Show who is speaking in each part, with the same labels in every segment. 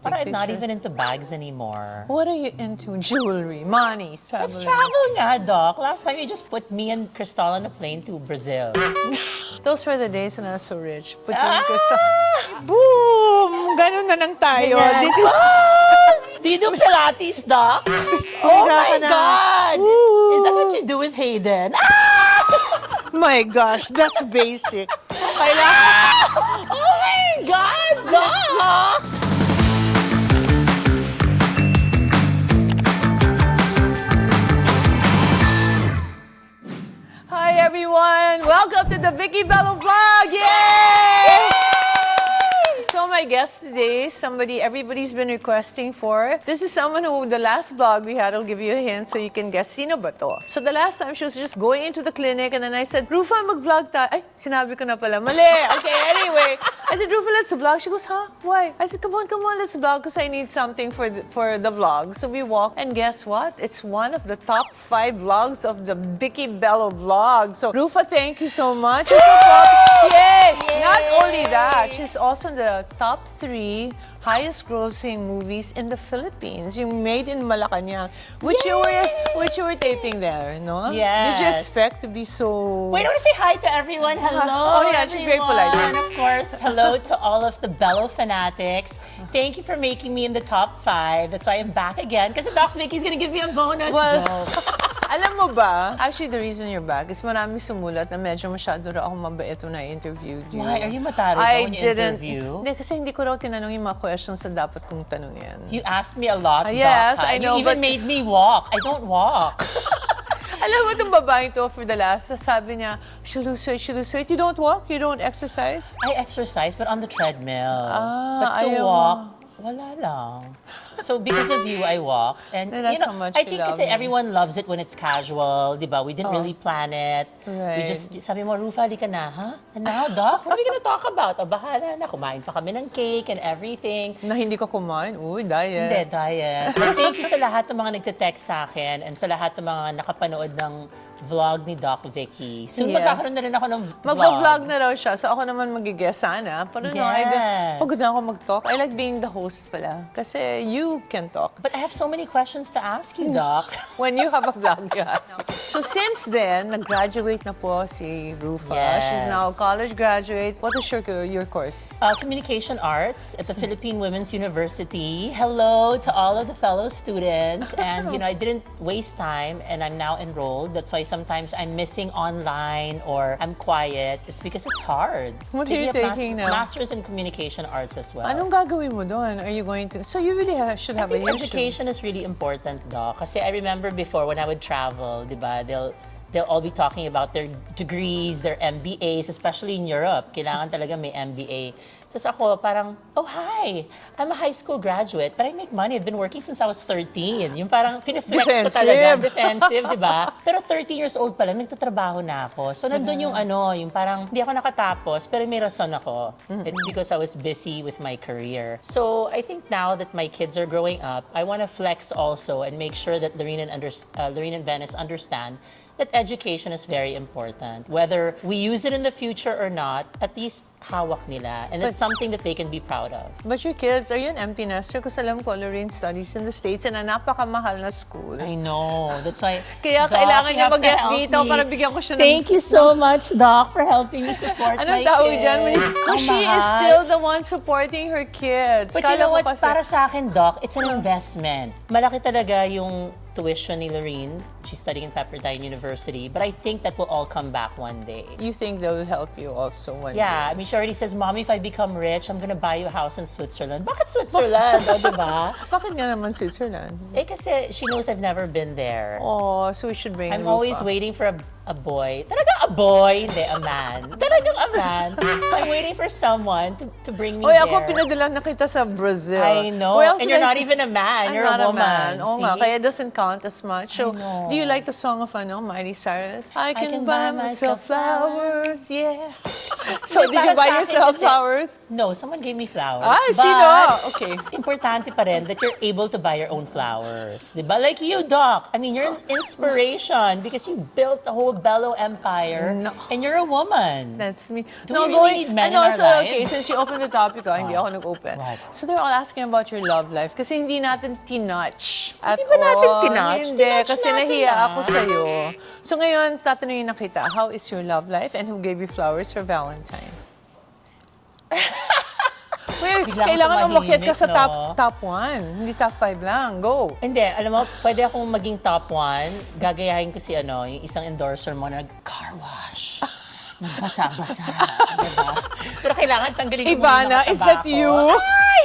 Speaker 1: But I'm not even into bags anymore.
Speaker 2: What are you into? Jewelry, money,
Speaker 1: Let's
Speaker 2: traveling.
Speaker 1: travel nga, Doc. Last time you just put me and Crystal on a plane to Brazil.
Speaker 2: Those were the days when I was so rich. Put you
Speaker 1: Ah!
Speaker 2: in crystal. Boom! Ganun na lang tayo.
Speaker 1: Ganyan.
Speaker 2: This is...
Speaker 1: Do you do Pilates, Doc? Oh
Speaker 2: Higa ka
Speaker 1: my
Speaker 2: na.
Speaker 1: God!
Speaker 2: Woo!
Speaker 1: Is that what you do with Hayden?
Speaker 2: My gosh, that's basic. Kailangan...
Speaker 1: Oh my God, Doc!
Speaker 2: Hi everyone! Welcome to the Vicki Belo vlog! Yay! So my guest today, everybody's been requesting for. This is someone who, the last vlog we had, I'll give you a hint so you can guess, sino ba to? So the last time she was just going into the clinic and then I said, Ruffa, mag-vlog tayo. Ay, sinabi ko na pala, mali! Okay, anyway. I said, Ruffa, let's vlog. She goes, huh? Why? I said, come on, let's vlog because I need something for the vlog. So we walked and guess what? It's one of the top 5 vlogs of the Vicki Belo vlog. So Ruffa, thank you so much. Yay! Not only that, she's also in the top 3 highest grossing movies in the Philippines. You made in Malacanang, which you were taping there, no?
Speaker 1: Yes.
Speaker 2: Did you expect to be so?
Speaker 1: Wait, I want to say hi to everyone. Hello,
Speaker 2: Oh, yeah, she's very polite.
Speaker 1: And of course, hello to all of the Belo fanatics. Thank you for making me in the top 5. That's why I'm back again. Because Doc Vicky's gonna give me a bonus joke.
Speaker 2: Alam mo ba, actually the reason you're back is marami sumulat na medyo masyado raw akong mabait na interviewed you.
Speaker 1: Why? Are you mataro
Speaker 2: I
Speaker 1: when you
Speaker 2: didn't.
Speaker 1: interview?
Speaker 2: Hindi, kasi hindi ko raw tinanong yung mga questions na dapat kong tanungin.
Speaker 1: You asked me a lot,
Speaker 2: yes,
Speaker 1: Doc,
Speaker 2: I know,
Speaker 1: You even
Speaker 2: but-
Speaker 1: made me walk. I don't walk.
Speaker 2: Alam mo itong babaeng to for the last, sabi niya, she'll lose weight. You don't walk? You don't exercise?
Speaker 1: I exercise, but on the treadmill.
Speaker 2: Ah,
Speaker 1: but to
Speaker 2: ayaw
Speaker 1: walk,
Speaker 2: mo.
Speaker 1: wala lang. So because of you, I walk. And
Speaker 2: That's how much
Speaker 1: I
Speaker 2: you
Speaker 1: think
Speaker 2: love
Speaker 1: kasi
Speaker 2: me.
Speaker 1: everyone loves it when it's casual, di ba? We didn't really plan it.
Speaker 2: Right.
Speaker 1: We just, sabi mo, Ruffa, di ka na, ha? And now, Doc, what are we gonna talk about? O, bahala na. Kumain pa kami ng cake and everything.
Speaker 2: Na hindi ka kumain? Uy, diet.
Speaker 1: Hindi, diet. But thank you sa lahat ng mga nagte-text sa akin and sa lahat ng mga nakapanood ng vlog ni Doc Vicky. Soon
Speaker 2: Yes.
Speaker 1: magkakaroon na rin ako ng vlog.
Speaker 2: Mag-vlog na raw siya, so ako naman mag-guess sana. Pero no,
Speaker 1: Yes.
Speaker 2: pagod na ako mag-talk. I like being the host pala. Kasi you can talk.
Speaker 1: But I have so many questions to ask you, Doc.
Speaker 2: When you have a vlog, you ask me. So since then, nag-graduate na po si Ruffa.
Speaker 1: Yes.
Speaker 2: She's now a college graduate. What is your course?
Speaker 1: Communication Arts at the Philippine Women's University. Hello to all of the fellow students. And, I didn't waste time and I'm now enrolled. That's why sometimes I'm missing online or I'm quiet. It's because it's hard.
Speaker 2: What are you taking now?
Speaker 1: Masters in Communication Arts as well.
Speaker 2: Anong gagawin mo doon? Are you going to... So you really should have
Speaker 1: I think
Speaker 2: a issue.
Speaker 1: education is really important, Doc. Kasi I remember before when I would travel, di ba, they'll all be talking about their degrees, their MBAs, especially in Europe. Kailangan talaga may MBA. Tapos ako parang, oh hi, I'm a high school graduate, but I make money. I've been working since I was 13. Yung parang piniflex ko talaga, defensive, di ba? Pero 13 years old pa lang, nagtatrabaho na ako. So nandun yung yung parang hindi ako nakatapos, pero may rason ako. It's because I was busy with my career. So I think now that my kids are growing up, I want to flex also and make sure that Lorene and Venice understand that education is very important. Whether we use it in the future or not, at least hawak nila. And it's something that they can be proud of.
Speaker 2: But your kids, are you an empty nester? Kasi alam ko, Lorraine studies in the States and a napakamahal na school.
Speaker 1: I know. That's why,
Speaker 2: Kaya
Speaker 1: Doc,
Speaker 2: kailangan
Speaker 1: you
Speaker 2: niya
Speaker 1: have to
Speaker 2: mag-guest
Speaker 1: help
Speaker 2: dito
Speaker 1: me.
Speaker 2: para bigyan ko siya ng...
Speaker 1: Thank you so much, Doc, for helping me support
Speaker 2: Anong
Speaker 1: my
Speaker 2: tawag
Speaker 1: kids.
Speaker 2: dyan?
Speaker 1: Ang
Speaker 2: She is
Speaker 1: mahal.
Speaker 2: still the one supporting her kids.
Speaker 1: But you
Speaker 2: Kala
Speaker 1: know
Speaker 2: ko
Speaker 1: what?
Speaker 2: kasi-
Speaker 1: Para sa akin, Doc, it's an investment. Malaki talaga yung tuition ni Lorene. She's studying in Pepperdine University. But I think that will all come back one day.
Speaker 2: You think they'll help you also one
Speaker 1: Yeah, I
Speaker 2: day?
Speaker 1: mean, she already says, Mommy, if I become rich, I'm gonna buy you a house in Switzerland. Bakit Switzerland? O, diba?
Speaker 2: Bakit nga naman Switzerland?
Speaker 1: Eh, kasi she knows I've never been there.
Speaker 2: Oh, so we should bring
Speaker 1: I'm
Speaker 2: Ruffa.
Speaker 1: always waiting for a boy. Talagang a boy, hindi a man. Talagang a man. I'm waiting for someone to bring me
Speaker 2: Oy,
Speaker 1: there.
Speaker 2: ako pinadala na kita sa Brazil.
Speaker 1: I know.
Speaker 2: Where else
Speaker 1: And
Speaker 2: did
Speaker 1: you're
Speaker 2: I
Speaker 1: not
Speaker 2: see-
Speaker 1: even a man.
Speaker 2: I'm
Speaker 1: You're
Speaker 2: not
Speaker 1: a woman.
Speaker 2: man. Oo nga,
Speaker 1: See?
Speaker 2: kaya it doesn't count as much. So,
Speaker 1: know.
Speaker 2: do you like the song of Miley Cyrus? I can buy myself flowers. Yeah. So,
Speaker 1: Hindi,
Speaker 2: did you
Speaker 1: para
Speaker 2: buy
Speaker 1: sa akin
Speaker 2: yourself
Speaker 1: kasi-
Speaker 2: flowers?
Speaker 1: No, someone gave me flowers.
Speaker 2: Ay,
Speaker 1: But,
Speaker 2: sino? Okay.
Speaker 1: Importante pa rin that you're able to buy your own flowers. Diba? Like you, Doc. I mean, you're an inspiration because you built the whole Belo empire,
Speaker 2: No.
Speaker 1: and you're a woman.
Speaker 2: That's me.
Speaker 1: Do we really need men in our
Speaker 2: also,
Speaker 1: lives?
Speaker 2: okay, since you opened the topic, hindi ako nag-open.
Speaker 1: What?
Speaker 2: So they're all asking about your love life kasi hindi natin tinouch at
Speaker 1: Hindi ba natin
Speaker 2: all.
Speaker 1: tinouch?
Speaker 2: Hindi,
Speaker 1: Tinouch
Speaker 2: kasi
Speaker 1: natin
Speaker 2: nahiya
Speaker 1: na.
Speaker 2: ako sa'yo. So ngayon, tatanungin na kita, how is your love life and who gave you flowers for Valentine? Well,
Speaker 1: Bigla
Speaker 2: kailangan
Speaker 1: akong
Speaker 2: umakyat ka sa
Speaker 1: tumahimik, no?
Speaker 2: top 1, hindi top 5 lang. Go!
Speaker 1: Hindi, alam mo, pwede akong maging top 1. Gagayahin ko si yung isang endorser mo na car wash. Nagbasa-basa, diba? Pero kailangan tanggalin ko muna
Speaker 2: Ivana,
Speaker 1: yung
Speaker 2: is that
Speaker 1: tabako.
Speaker 2: you?
Speaker 1: Ay!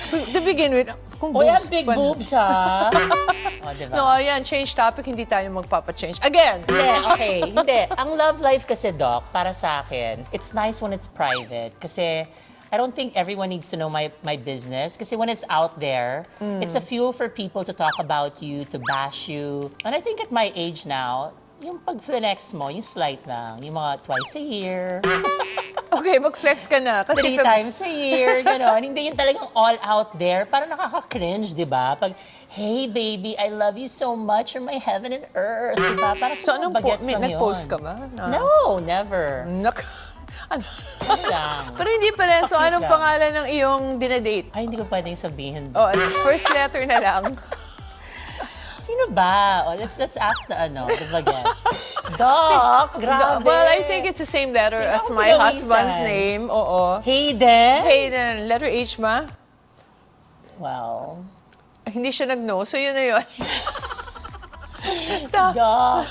Speaker 2: So, to begin with, kung
Speaker 1: Uy,
Speaker 2: boobs
Speaker 1: ang big
Speaker 2: pa na-
Speaker 1: boobs, ha? O, diba?
Speaker 2: No, ayan, change topic, hindi tayo magpapa-change. Again!
Speaker 1: Hindi, okay. Hindi. Ang love life kasi, Doc, para sa akin, it's nice when it's private. Kasi I don't think everyone needs to know my business. Kasi when it's out there, it's a fuel for people to talk about you, to bash you. And I think at my age now, yung pag-flex mo, yung slight lang. Yung mga twice a year,
Speaker 2: Okay, mag-flex ka na. Kasi
Speaker 1: 3 times a year, gano'n. Hindi yung talagang all out there. Parang nakaka-cringe, di ba? Pag, hey baby, I love you so much. You're my heaven and earth. Di ba? Para
Speaker 2: So,
Speaker 1: sa mga
Speaker 2: anong
Speaker 1: bagets lang yun.
Speaker 2: nag-post ka ba?
Speaker 1: No, never.
Speaker 2: Ano?
Speaker 1: Ano lang.
Speaker 2: Pero hindi pa rin. So,
Speaker 1: Pakit
Speaker 2: anong
Speaker 1: lang.
Speaker 2: pangalan ng iyong dinadate?
Speaker 1: Ay, hindi ko pwedeng sabihin.
Speaker 2: Oh, first letter na lang.
Speaker 1: Sino ba? Oh, let's ask the bagets. Doc, grabe.
Speaker 2: Well, I think it's the same letter as
Speaker 1: Kailangan
Speaker 2: my
Speaker 1: ko
Speaker 2: husband's
Speaker 1: lumisan.
Speaker 2: name. Oo.
Speaker 1: Hayden?
Speaker 2: Hayden, letter H ba?
Speaker 1: Well,
Speaker 2: Hindi siya nag-no, so yun na yun.
Speaker 1: Doc.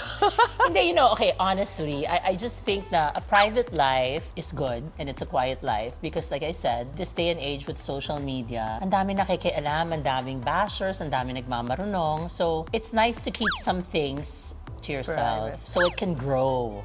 Speaker 1: Hindi, okay, honestly, I just think na a private life is good and it's a quiet life because like I said, this day and age with social media, ang daming nakikialam, ang daming bashers, ang daming nagmamarunong. So, it's nice to keep some things to yourself
Speaker 2: Private.
Speaker 1: so it can grow.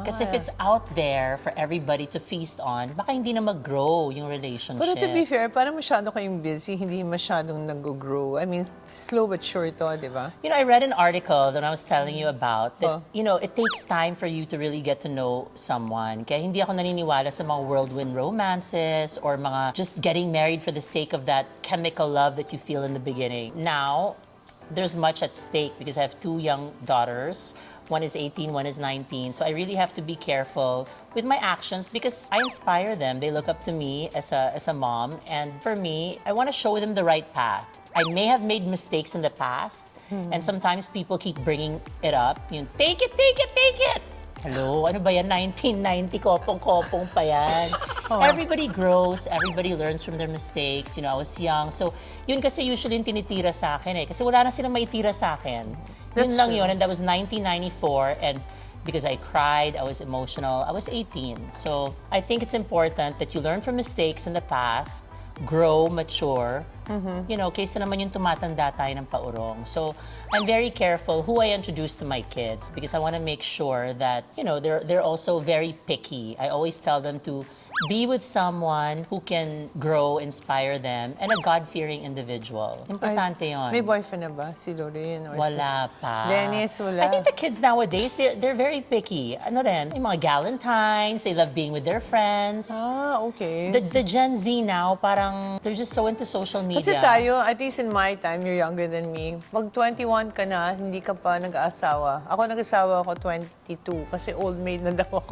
Speaker 1: Kasi if it's out there for everybody to feast on, baka hindi na mag-grow yung relationship.
Speaker 2: Pero to be fair, parang masyado kayong busy, hindi masyadong nag-grow. I mean, slow but sure to, di ba?
Speaker 1: I read an article that I was telling you about that,
Speaker 2: Oh.
Speaker 1: it takes time for you to really get to know someone. Kaya hindi ako naniniwala sa mga whirlwind romances or mga just getting married for the sake of that chemical love that you feel in the beginning. Now, there's much at stake because I have 2 young daughters. One is 18, one is 19. So I really have to be careful with my actions because I inspire them. They look up to me as a mom. And for me, I want to show them the right path. I may have made mistakes in the past. And sometimes people keep bringing it up. Yung, take it, take it, take it. Hello, ano ba yan? 1990, kopong-kopong pa yan. Everybody grows, everybody learns from their mistakes. I was young. So, yun kasi usually yung tinitira sa akin eh. Kasi wala na silang maitira sa akin. Yun
Speaker 2: That's
Speaker 1: lang
Speaker 2: true.
Speaker 1: yun. And that was 1994. And because I cried, I was emotional, I was 18. So, I think it's important that you learn from mistakes in the past, grow, mature. Kaysa naman yung tumatanda tayo ng paurong. So, I'm very careful who I introduce to my kids because I want to make sure that, they're also very picky. I always tell them to be with someone who can grow, inspire them, and a God-fearing individual. Importante yun.
Speaker 2: May boyfriend na ba? Si Lorraine? Or
Speaker 1: Wala pa.
Speaker 2: Dennis, wala.
Speaker 1: I think the kids nowadays, they're very picky. Ano rin, yung mga galentines, they love being with their friends.
Speaker 2: Okay.
Speaker 1: The Gen Z now, parang they're just so into social media.
Speaker 2: Kasi tayo, at least in my time, you're younger than me. Pag 21 ka na, hindi ka pa nag-aasawa. Ako nag-asawa ako 22 kasi old maid na daw ako.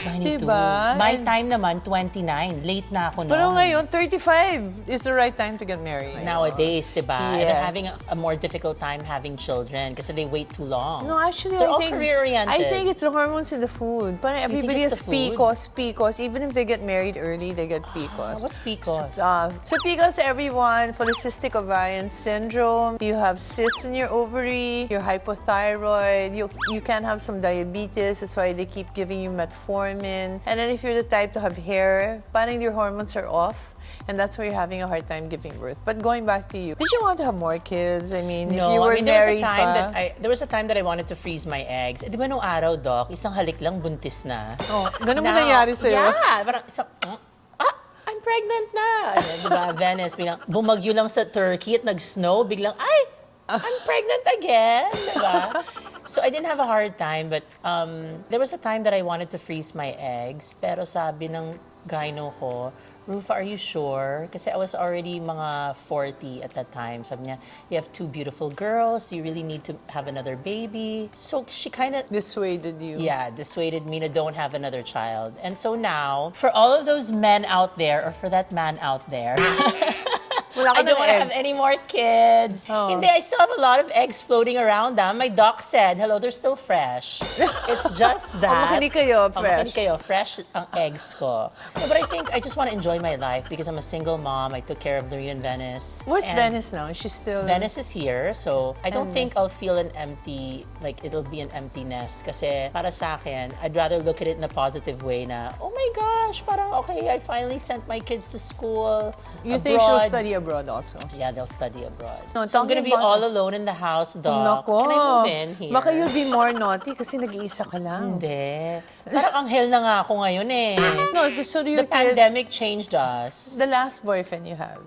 Speaker 1: 22.
Speaker 2: Diba?
Speaker 1: My
Speaker 2: And-
Speaker 1: time naman, 29. Late na ako noon.
Speaker 2: Pero ngayon, 35 is the right time to get married.
Speaker 1: Nowadays, diba? And
Speaker 2: Yes.
Speaker 1: I'm having a more difficult time having children kasi they wait too long.
Speaker 2: No, actually,
Speaker 1: They're
Speaker 2: I
Speaker 1: all
Speaker 2: think
Speaker 1: career-oriented.
Speaker 2: I think it's the hormones in the food. Parang
Speaker 1: think
Speaker 2: everybody
Speaker 1: it's
Speaker 2: has
Speaker 1: the food?
Speaker 2: PCOS. Even if they get married early, they get PCOS.
Speaker 1: What's PCOS?
Speaker 2: So PCOS, everyone, polycystic ovarian syndrome. You have cysts in your ovary. You're hypothyroid. You can have some diabetes. That's why they keep giving you metformin. And then if you're the type to have hair, parang your hormones are off. And that's why you're having a hard time giving birth. But going back to you, did you want to have more kids? I mean, if you were married
Speaker 1: there was a time that I wanted to freeze my eggs. Eh, di ba nung araw, Doc, isang halik lang buntis na.
Speaker 2: Oh, ganun mo nangyari sa'yo?
Speaker 1: Yeah, parang isang, I'm pregnant na. Di ba, Venice, biglang bumagyo lang sa Turkey at nag-snow, biglang, I'm pregnant again. Di ba? So I didn't have a hard time, but there was a time that I wanted to freeze my eggs, pero sabi ng gyno ko, Ruffa, are you sure? Kasi I was already mga 40 at that time. Sabi niya, you have 2 beautiful girls, you really need to have another baby. So she kind of
Speaker 2: Dissuaded you.
Speaker 1: yeah, dissuaded me to don't have another child. And so now, for all of those men out there, or for that man out there,
Speaker 2: Wala ka
Speaker 1: I don't
Speaker 2: ng
Speaker 1: want to
Speaker 2: egg.
Speaker 1: have any more kids.
Speaker 2: Oh.
Speaker 1: Hindi, I still have a lot of eggs floating around. My doc said, hello, they're still fresh. It's just that.
Speaker 2: makinig kayo, fresh.
Speaker 1: Makinig kayo, fresh ang eggs ko. Yeah, but I think I just want to enjoy my life because I'm a single mom. I took care of Lorene and Venice.
Speaker 2: Where's
Speaker 1: And
Speaker 2: Venice now? She's still...
Speaker 1: Venice is here, so I don't think I'll feel an empty, like it'll be an empty nest. Kasi para sa akin, I'd rather look at it in a positive way na, oh my gosh, parang okay, I finally sent my kids to school
Speaker 2: You
Speaker 1: abroad.
Speaker 2: think she'll study abroad also?
Speaker 1: Yeah, they'll study abroad.
Speaker 2: No,
Speaker 1: So I'm gonna be
Speaker 2: talking about-
Speaker 1: all alone in the house, dog.
Speaker 2: Nako.
Speaker 1: Can I move in here?
Speaker 2: Baka you'll be more naughty kasi nag-iisa ka lang.
Speaker 1: Hindi. Parang anghel na nga ako ngayon eh.
Speaker 2: No, so do your
Speaker 1: The
Speaker 2: kids...
Speaker 1: pandemic changed us.
Speaker 2: The last boyfriend you had.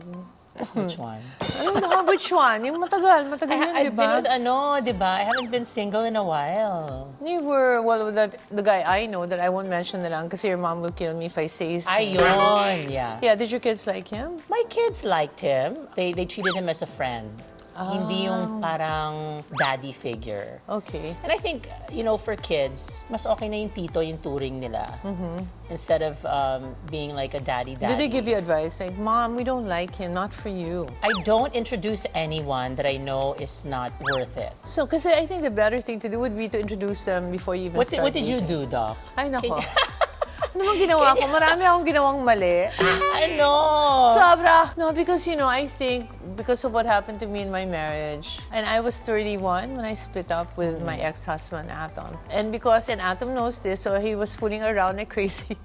Speaker 1: Which one?
Speaker 2: Ano ba? Which one? Yung matagal yun, di
Speaker 1: I've been
Speaker 2: ba?
Speaker 1: with di ba? I haven't been single in a while.
Speaker 2: You were, well, the guy I know that I won't mention na lang kasi your mom will kill me if I say his name.
Speaker 1: Ayun, yeah.
Speaker 2: Yeah, did your kids like him?
Speaker 1: My kids liked him. They treated him as a friend. Hindi yung parang daddy figure.
Speaker 2: Okay.
Speaker 1: And I think, for kids, mas okay na yung tito yung turing nila. Instead of being like a daddy.
Speaker 2: Did they give you advice? Like, Mom, we don't like him, not for you.
Speaker 1: I don't introduce anyone that I know is not worth it.
Speaker 2: So, kasi I think the better thing to do would be to introduce them before you even
Speaker 1: What
Speaker 2: start
Speaker 1: did you
Speaker 2: dating.
Speaker 1: do, Doc?
Speaker 2: Ay, nako. Ano bang ginawa ko? Marami akong ginawang mali.
Speaker 1: I know.
Speaker 2: Sobra. No, because, I think because of what happened to me in my marriage, and I was 31 when I split up with my ex-husband, Atom. And Atom knows this, so he was fooling around like crazy.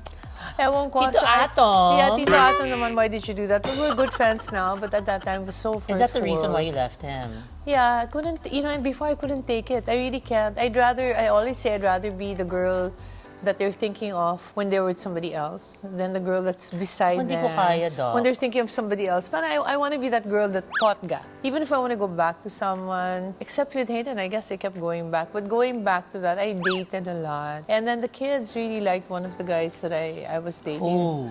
Speaker 2: Ewan ko.
Speaker 1: Tito
Speaker 2: so
Speaker 1: Atom?
Speaker 2: Yeah, Tito Atom naman, why did you do that? But we're good friends now, but at that time it was so hurtful.
Speaker 1: Is that the reason why you left him?
Speaker 2: Yeah, I couldn't, and before I couldn't take it. I really can't. I always say I'd rather be the girl that they're thinking of when they're with somebody else than the girl that's beside
Speaker 1: Hindi
Speaker 2: them.
Speaker 1: ko kaya, Doc.
Speaker 2: When they're thinking of somebody else. But I want to be that girl that thought God. Even if I want to go back to someone, except with Hayden, I guess I kept going back. But going back to that, I dated a lot. And then the kids really liked one of the guys that I was dating.
Speaker 1: Ooh.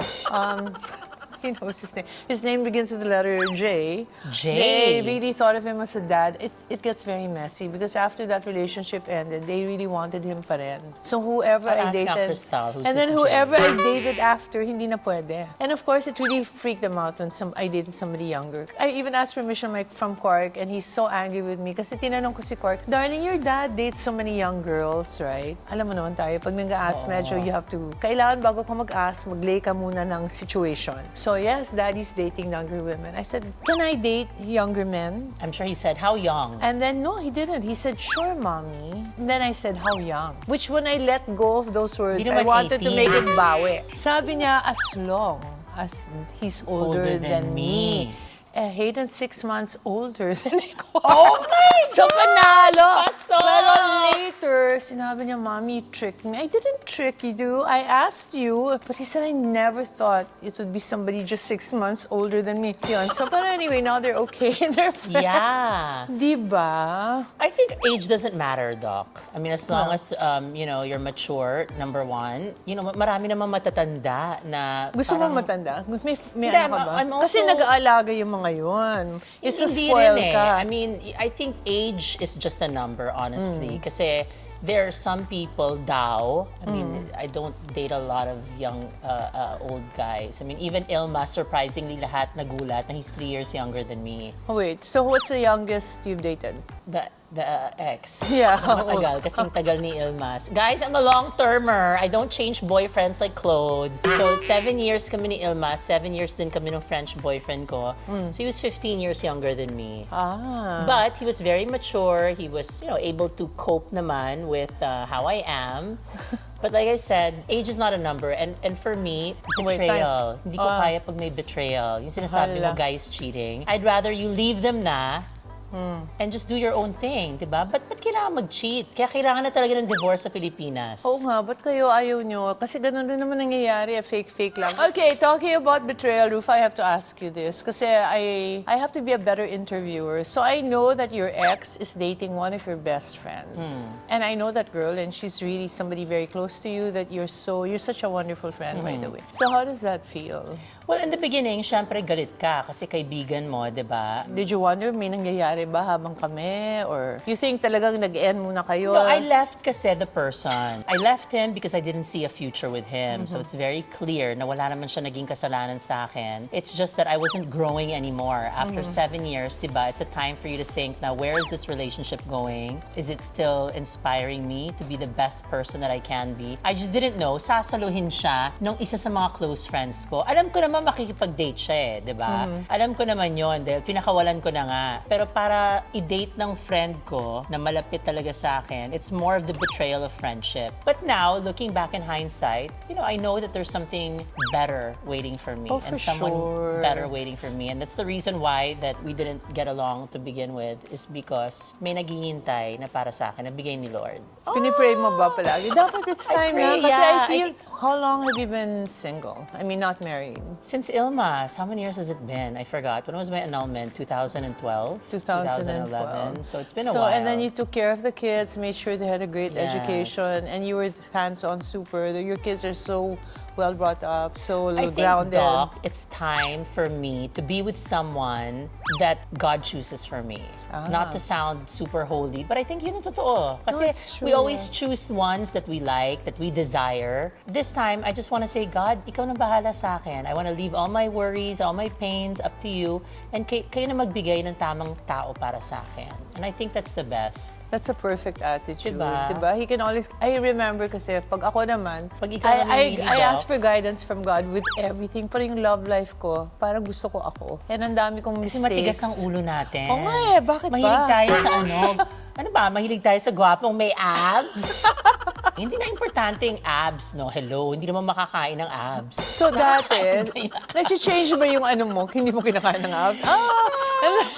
Speaker 2: He knows his name. His name begins with the letter J.
Speaker 1: J.
Speaker 2: They really thought of him as a dad. It gets very messy because after that relationship ended, they really wanted him pa rin. So whoever
Speaker 1: I'll
Speaker 2: I
Speaker 1: ask nga
Speaker 2: dated,
Speaker 1: Crystal, who's
Speaker 2: and then
Speaker 1: this J?
Speaker 2: whoever I dated after, hindi na pwede. And of course, it really freaked them out when I dated somebody younger. I even asked permission from Quark, and he's so angry with me kasi tinanong ko si Quark, darling, your dad dates so many young girls, right? Alam mo naman tayo, pag nag-ask, medyo you have to, kailangan bago ka mag-ask, mag-lay ka muna ng situation. So yes, daddy's dating younger women. I said, can I date younger men?
Speaker 1: I'm sure he said, how young?
Speaker 2: And then, no, he didn't. He said, sure, mommy. And then I said, how young? Which when I let go of those words,
Speaker 1: Di
Speaker 2: I
Speaker 1: naman
Speaker 2: wanted to
Speaker 1: 18.
Speaker 2: make it bawi. Sabi niya, as long as he's older than me. Hayden 6 months older than ako.
Speaker 1: Oh my
Speaker 2: So, panalo.
Speaker 1: Paso!
Speaker 2: Pero later, sinabi niya, Mommy, you tricked me. I didn't trick you. I asked you. But he said, I never thought it would be somebody just 6 months older than me. Yun. So, but anyway, now they're okay and they're friends.
Speaker 1: Yeah.
Speaker 2: Diba?
Speaker 1: I think age doesn't matter, Doc. I mean, as long as, you're mature, number one. Marami namang matatanda na
Speaker 2: Gusto
Speaker 1: parang-
Speaker 2: mong matanda? May
Speaker 1: Hindi,
Speaker 2: ano ka ba?
Speaker 1: I'm also-
Speaker 2: Kasi nag-aalaga yung mga yun. Isa
Speaker 1: Hindi
Speaker 2: spoil
Speaker 1: rin eh.
Speaker 2: ka.
Speaker 1: I mean, I think age is just a number, honestly.
Speaker 2: Mm.
Speaker 1: Kasi there are some people daw, I mean, I don't date a lot of young, old guys. I mean, even Ilma, surprisingly, lahat nagulat na he's 3 years younger than me.
Speaker 2: Oh, wait. So what's the youngest you've dated?
Speaker 1: The ex.
Speaker 2: Yeah.
Speaker 1: Matagal, kasing tagal ni Ilmas. Guys, I'm a long-termer. I don't change boyfriends like clothes. So, 7 years kami ni Ilmas, 7 years din kami ng French boyfriend ko. So, he was 15 years younger than me.
Speaker 2: Ah.
Speaker 1: But he was very mature. He was, able to cope naman with how I am. But like I said, age is not a number. And for me,
Speaker 2: Wait,
Speaker 1: betrayal. Hindi ko kaya pag may betrayal. Yung sinasabi mo,
Speaker 2: Hala.
Speaker 1: guys cheating. I'd rather you leave them na and just do your own thing, diba? Ba't kailangan mag-cheat? Kaya kailangan na talaga ng divorce sa Pilipinas.
Speaker 2: Oo nga, ba't kayo ayaw nyo? Kasi ganun rin naman nangyayari, fake lang. Okay, talking about betrayal, Ruffa, I have to ask you this. Kasi I have to be a better interviewer. So I know that your ex is dating one of your best friends. And I know that girl, and she's really somebody very close to you, that you're such a wonderful friend, by the way. So how does that feel?
Speaker 1: Well, in the beginning, syempre galit ka kasi kaibigan mo, di ba?
Speaker 2: Did you wonder, may nangyayari ba habang kami? Or you think talagang nag-end muna kayo?
Speaker 1: No, I left kasi the person. I left him because I didn't see a future with him. So it's very clear na wala naman siya naging kasalanan sa akin. It's just that I wasn't growing anymore. After 7 years, diba, it's a time for you to think, now where is this relationship going? Is it still inspiring me to be the best person that I can be? I just didn't know, sasaluhin siya nung isa sa mga close friends ko. Alam ko naman makikipag-date siya eh, diba? Alam ko naman yon dahil pinakawalan ko na nga. Pero para i-date ng friend ko na malapit talaga sa akin, it's more of the betrayal of friendship. But now, looking back in hindsight, you know, I know that there's something better waiting for me.
Speaker 2: Oh, for
Speaker 1: and someone
Speaker 2: sure.
Speaker 1: better waiting for me. And that's the reason why that we didn't get along to begin with, is because may naghihintay na para sa akin, na bigay ni Lord.
Speaker 2: Pinipray mo ba palagi? Dapat it's time
Speaker 1: pray,
Speaker 2: na. Kasi
Speaker 1: yeah.
Speaker 2: I feel, how long have you been single? I mean, not married.
Speaker 1: Since Ilma's, how many years has it been? I forgot. When was my annulment? 2012? 2011. So it's been a while.
Speaker 2: And then you took care of the kids, made sure they had a great
Speaker 1: Yes.
Speaker 2: education, and you were hands-on super. Your kids are so well brought up, so
Speaker 1: I think,
Speaker 2: grounded.
Speaker 1: Doc, it's time for me to be with someone that God chooses for me. Not to sound super holy, but I think yun ang totoo. Kasi
Speaker 2: it's
Speaker 1: we
Speaker 2: true.
Speaker 1: always choose ones that we like, that we desire. This time, I just want to say, God, ikaw na bahala sa akin. I want to leave all my worries, all my pains up to you, and kayo na magbigay ng tamang tao para sa akin. And I think that's the best.
Speaker 2: That's a perfect attitude,
Speaker 1: Diba?
Speaker 2: diba? He can always, I remember kasi, pag ako naman,
Speaker 1: Pag ikaw naman
Speaker 2: I
Speaker 1: nililigaw.
Speaker 2: ask for guidance from God with everything. Parang yung love life ko, parang gusto ko ako. And ang dami kong
Speaker 1: Kasi
Speaker 2: mistakes.
Speaker 1: matigas ang ulo natin.
Speaker 2: Oo nga eh, bakit
Speaker 1: Mahilig
Speaker 2: ba?
Speaker 1: tayo sa ano ba? Mahilig tayo sa gwapong may abs? Hindi na importante yung abs, no? Hello, hindi naman makakain ng abs.
Speaker 2: So dati,
Speaker 1: Ano ba yun?
Speaker 2: nag-change ba yung ano mo? Hindi mo kinakain ng abs?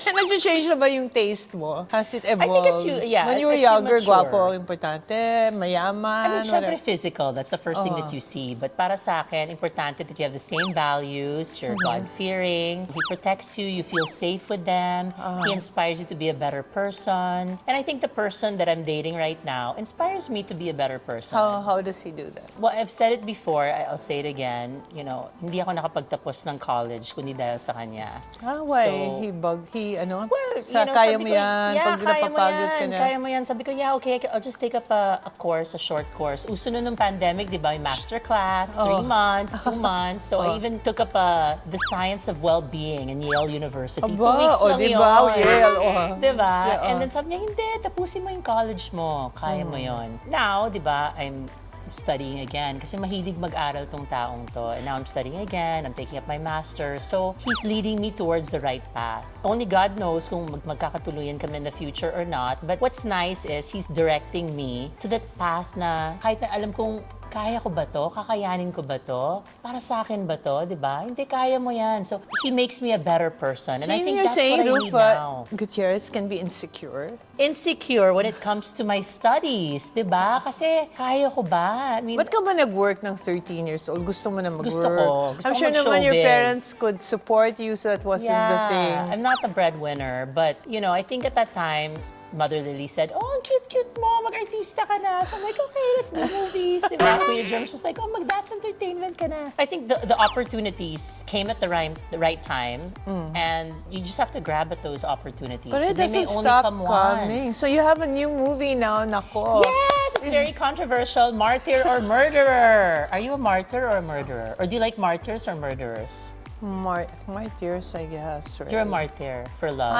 Speaker 2: Nag-change na ba yung taste mo? Has it evolved?
Speaker 1: as you- yeah,
Speaker 2: When you were
Speaker 1: as you
Speaker 2: younger,
Speaker 1: mature.
Speaker 2: gwapo, importante, mayaman,
Speaker 1: I mean, syempre
Speaker 2: whatever.
Speaker 1: physical, that's the first thing that you see. But para sa akin, importante that you have the same values, you're God-fearing, He protects you, you feel safe with them, He inspires you to be a better person. And I think the person that I'm dating right now inspires me to be a better person.
Speaker 2: How does he do that?
Speaker 1: Well, I've said it before, I'll say it again, you know, hindi ako nakapagtapos ng college kundi dahil sa kanya.
Speaker 2: Why?
Speaker 1: So, well,
Speaker 2: Kaya
Speaker 1: sabi
Speaker 2: mo
Speaker 1: ko,
Speaker 2: yan,
Speaker 1: yeah,
Speaker 2: pag napapagod ka na.
Speaker 1: Kaya mo yan. Sabi ko, yeah, okay, I'll just take up a course, a short course. Uso nun ng pandemic, di ba, may master class, 3 months, 2 months. So I even took up the science of well-being in Yale University. 2 weeks lang
Speaker 2: di
Speaker 1: yun.
Speaker 2: ba? Yale,
Speaker 1: Di ba?
Speaker 2: Yeah,
Speaker 1: And then sabi niya, hindi, tapusin mo yung college mo. Kaya mo yon. Now, di ba, I'm studying again kasi mahilig mag-aral tong taong to. And now I'm studying again, I'm taking up my master's. So, he's leading me towards the right path. Only God knows kung magkakatuluyan kami in the future or not. But what's nice is he's directing me to that path na kahit na alam kong kaya ko ba to? Kakayanin ko ba to? Para sa akin ba to? Di ba? Hindi, kaya mo yan. So, he makes me a better person. And I think
Speaker 2: you're
Speaker 1: that's
Speaker 2: saying,
Speaker 1: what I need
Speaker 2: Ruffa,
Speaker 1: now.
Speaker 2: Gutierrez can be insecure?
Speaker 1: Insecure when it comes to my studies, di ba? Kasi kaya ko ba? I mean,
Speaker 2: Ba't ka ba nag-work ng 13 years old? Gusto mo na mag-work?
Speaker 1: Gusto ko. Gusto
Speaker 2: I'm
Speaker 1: ko
Speaker 2: sure naman your
Speaker 1: mag-showbiz.
Speaker 2: parents could support you, so that wasn't the thing.
Speaker 1: I'm not a breadwinner, but you know, I think at that time, Mother Lily said, "Oh, ang cute-cute mo, mag-artista ka na." So I'm like, "Okay, let's do movies." Diba? Kuya Germ's just like, "Oh, mag-dance entertainment ka na." I think the opportunities came at the right time, and you just have to grab at those opportunities.
Speaker 2: But it
Speaker 1: 'cause they may
Speaker 2: doesn't
Speaker 1: only
Speaker 2: stop
Speaker 1: come
Speaker 2: coming.
Speaker 1: once.
Speaker 2: So you have a new movie now, nako.
Speaker 1: Yes, it's very controversial. Martyr or murderer? Are you a martyr or a murderer? Or do you like martyrs or murderers?
Speaker 2: Martyrs, I guess, right?
Speaker 1: You're a martyr for love.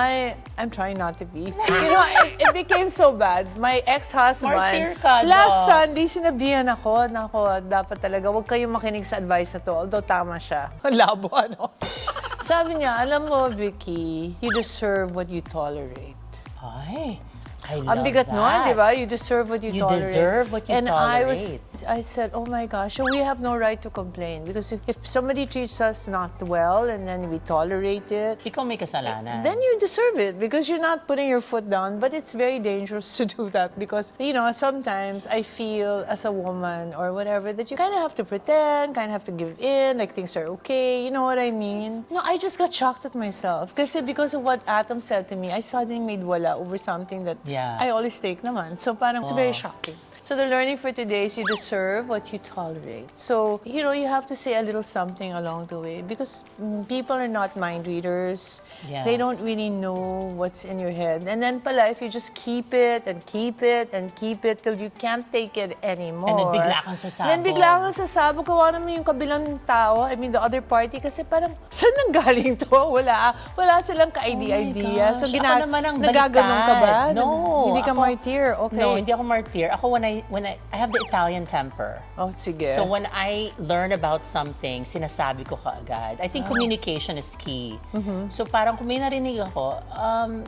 Speaker 2: I'm trying not to be. You know, it became so bad. My ex-husband,
Speaker 1: Martyr ka,
Speaker 2: last
Speaker 1: Doc.
Speaker 2: Sunday, sinabihan ako, nako, dapat talaga, huwag kayong makinig sa advice na to, although tama siya. Labo, ano? Sabi niya, alam mo, Vicky, you deserve what you tolerate.
Speaker 1: Ay, I love
Speaker 2: Ang bigat
Speaker 1: that.
Speaker 2: nun, di ba? You deserve what you
Speaker 1: You
Speaker 2: tolerate.
Speaker 1: deserve what you
Speaker 2: and
Speaker 1: tolerate.
Speaker 2: I said, oh my gosh, so we have no right to complain. Because if somebody treats us not well and then we tolerate it,
Speaker 1: Ikaw may kasalanan.
Speaker 2: then you deserve it because you're not putting your foot down. But it's very dangerous to do that because, you know, sometimes I feel as a woman or whatever that you kind of have to pretend, kind of have to give in, like things are okay. You know what I mean? No, I just got shocked at myself. Because of what Atom said to me, I suddenly made wala over something that
Speaker 1: Yeah.
Speaker 2: I always take naman. So parang it's very shocking. So the learning for today is you deserve what you tolerate. So, you know, you have to say a little something along the way because people are not mind readers.
Speaker 1: Yes.
Speaker 2: They don't really know what's in your head. And then pala, if you just keep it and keep it and keep it till you can't take it anymore.
Speaker 1: And then bigla kang sasabog.
Speaker 2: Then bigla kang sasabog. Kawa naman yung kabilang tao, I mean the other party, kasi parang, saan nanggaling to? Wala silang ka-idea-idea.
Speaker 1: gosh.
Speaker 2: So,
Speaker 1: Ako naman ang
Speaker 2: nagaganon ka ba?
Speaker 1: baliktad. No.
Speaker 2: Hindi ka
Speaker 1: Ako-
Speaker 2: martyr. Okay.
Speaker 1: No, hindi ako martyr. Ako when I have the Italian temper.
Speaker 2: Oh, sige.
Speaker 1: So when I learn about something, sinasabi ko kaagad. I think communication is key. So parang kung may narinig ako,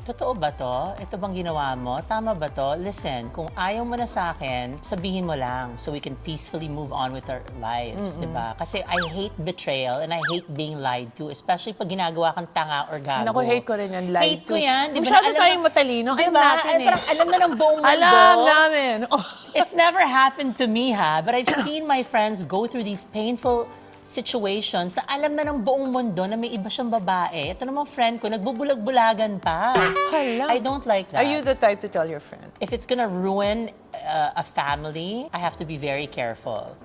Speaker 1: totoo ba to? Ito bang ginawa mo? Tama ba to? Listen, kung ayaw mo na sa akin, sabihin mo lang so we can peacefully move on with our lives, di ba? Kasi I hate betrayal and I hate being lied to, especially pag ginagawa kang tanga or gago.
Speaker 2: Naku, hate ko rin yan. Lied
Speaker 1: Hate ko yan. Di ba?
Speaker 2: Masyado
Speaker 1: Alam
Speaker 2: tayong
Speaker 1: mo-
Speaker 2: matalino.
Speaker 1: Di
Speaker 2: Alam
Speaker 1: ba?
Speaker 2: natin
Speaker 1: Ay, parang alam na ng buong mundo.
Speaker 2: Alam namin. Oh.
Speaker 1: It's never happened to me, ha? But I've seen my friends go through these painful situations na alam na ng buong mundo na may iba siyang babae. Ito namang friend ko, nagbubulag-bulagan pa.
Speaker 2: Hala.
Speaker 1: I don't like that.
Speaker 2: Are you the type to tell your friend?
Speaker 1: If it's gonna ruin a family, I have to be very careful.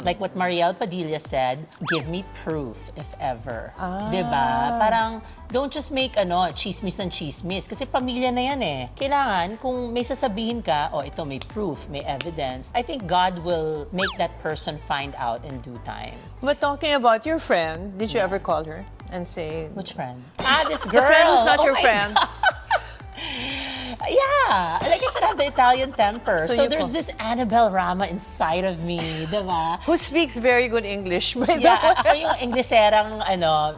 Speaker 1: Like what Mariel Padilla said, give me proof if ever. Diba? Parang, don't just make chismis ng chismis. Kasi pamilya na yan eh. Kailangan, kung may sasabihin ka, ito may proof, may evidence, I think God will make that person find out in due time.
Speaker 2: But talking about your friend, did you ever call her and say...
Speaker 1: Which friend? This girl!
Speaker 2: The friend who's not
Speaker 1: Oh
Speaker 2: your
Speaker 1: my
Speaker 2: friend.
Speaker 1: God. Yeah, like I said, I have the Italian temper.
Speaker 2: So
Speaker 1: So,
Speaker 2: you
Speaker 1: there's
Speaker 2: call-
Speaker 1: this Annabelle Rama inside of me, diba?
Speaker 2: Who speaks very good English, by the
Speaker 1: Yeah,
Speaker 2: way.
Speaker 1: ako yung Ingleserang,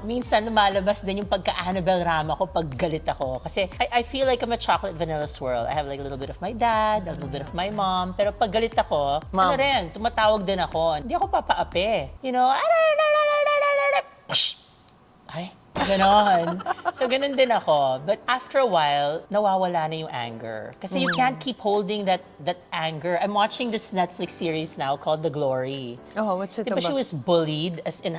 Speaker 1: minsan lumalabas din yung pagka-Annabelle Rama ko pag galit ako. Kasi I feel like I'm a chocolate vanilla swirl. I have like a little bit of my dad, a little bit of my mom. Pero pag galit ako,
Speaker 2: Mom.
Speaker 1: tumatawag din ako. Hindi ako papaapi. You know, Psh! Ay, ganon. So, ganon din ako. But after a while, nawawala na yung anger. Kasi you can't keep holding that anger. I'm watching this Netflix series now called The Glory.
Speaker 2: Oh, what's it
Speaker 1: Diba she
Speaker 2: about?
Speaker 1: was bullied as in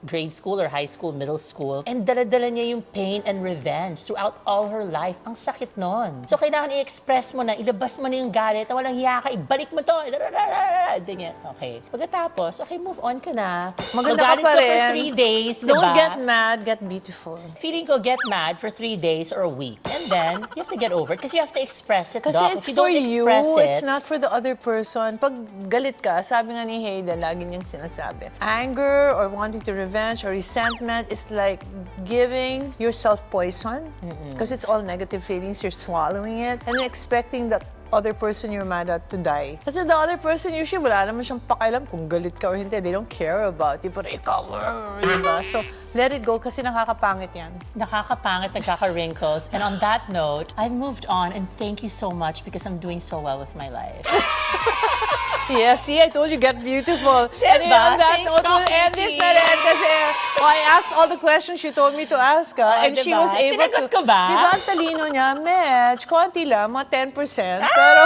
Speaker 1: grade school or high school, middle school. And dala-dala niya yung pain and revenge throughout all her life. Ang sakit nun. So, kailangan i-express mo na, ilabas mo na yung galit, na walang hiya ka, ibalik mo to. Ganyan. Okay. Pagkatapos, okay, move on ka na.
Speaker 2: Maganda ka
Speaker 1: Magalit
Speaker 2: pa
Speaker 1: for
Speaker 2: rin.
Speaker 1: 3 days,
Speaker 2: Don't
Speaker 1: diba?
Speaker 2: get mad, get beautiful.
Speaker 1: Feeling ko get mad for 3 days or a week. And then, you have to get over it because you have to express it,
Speaker 2: Kasi
Speaker 1: Doc.
Speaker 2: it's
Speaker 1: If you
Speaker 2: for
Speaker 1: don't
Speaker 2: you,
Speaker 1: express it,
Speaker 2: it's not for the other person. Pag galit ka, sabi nga ni Hayden, lagi niyang sinasabi, anger or wanting to revenge or resentment is like giving yourself poison because it's all negative feelings, you're swallowing it and then expecting that other person you're mad at to die. Kasi the other person usually wala naman siyang pakialam kung galit ka or hindi. They don't care about you. Pero ikaw, diba? So, let it go kasi nakakapangit yan.
Speaker 1: nakakapangit, nagkaka-wrinkles. And on that note, I've moved on and thank you so much because I'm doing so well with my life.
Speaker 2: Yeah, see, I told you, get beautiful.
Speaker 1: Diba?
Speaker 2: Anyway, on that
Speaker 1: Thanks,
Speaker 2: note, we'll
Speaker 1: Doc
Speaker 2: end this
Speaker 1: Vicky.
Speaker 2: na rin kasi I asked all the questions she told me to ask her. And she
Speaker 1: diba?
Speaker 2: was able
Speaker 1: Sinagot
Speaker 2: to...
Speaker 1: ko ba?
Speaker 2: Diba, ang talino niya, medj, konti lang, mga 10%. Pero,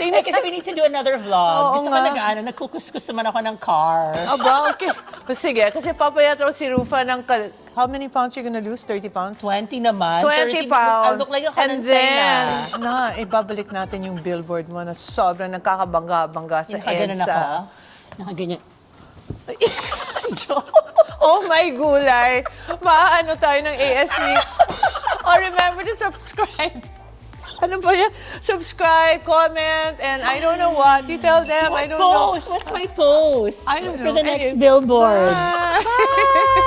Speaker 1: Eh, kasi we need to do another vlog.
Speaker 2: Oo
Speaker 1: Gusto ko
Speaker 2: nga.
Speaker 1: nagkukuskus naman ako ng car.
Speaker 2: aba, okay. O, sige, kasi papayat raw si Ruffa ng... How many pounds you're gonna lose? 30 pounds?
Speaker 1: 20 naman.
Speaker 2: 20
Speaker 1: 30
Speaker 2: pounds.
Speaker 1: I'll look like a
Speaker 2: And
Speaker 1: kanansay
Speaker 2: then,
Speaker 1: na.
Speaker 2: ibabalik natin yung billboard mo na sobrang nakakabangga-bangga sa
Speaker 1: Nakaganon
Speaker 2: EDSA.
Speaker 1: ako. Nakaganyan. Joke.
Speaker 2: Oh my gulay! Maano tayo ng ASC. Oh, remember to subscribe. Ano ba yan? Subscribe, comment, and I don't know what. You tell them, I don't know.
Speaker 1: What's my post?
Speaker 2: I don't
Speaker 1: For
Speaker 2: know.
Speaker 1: the next billboard.
Speaker 2: Bye.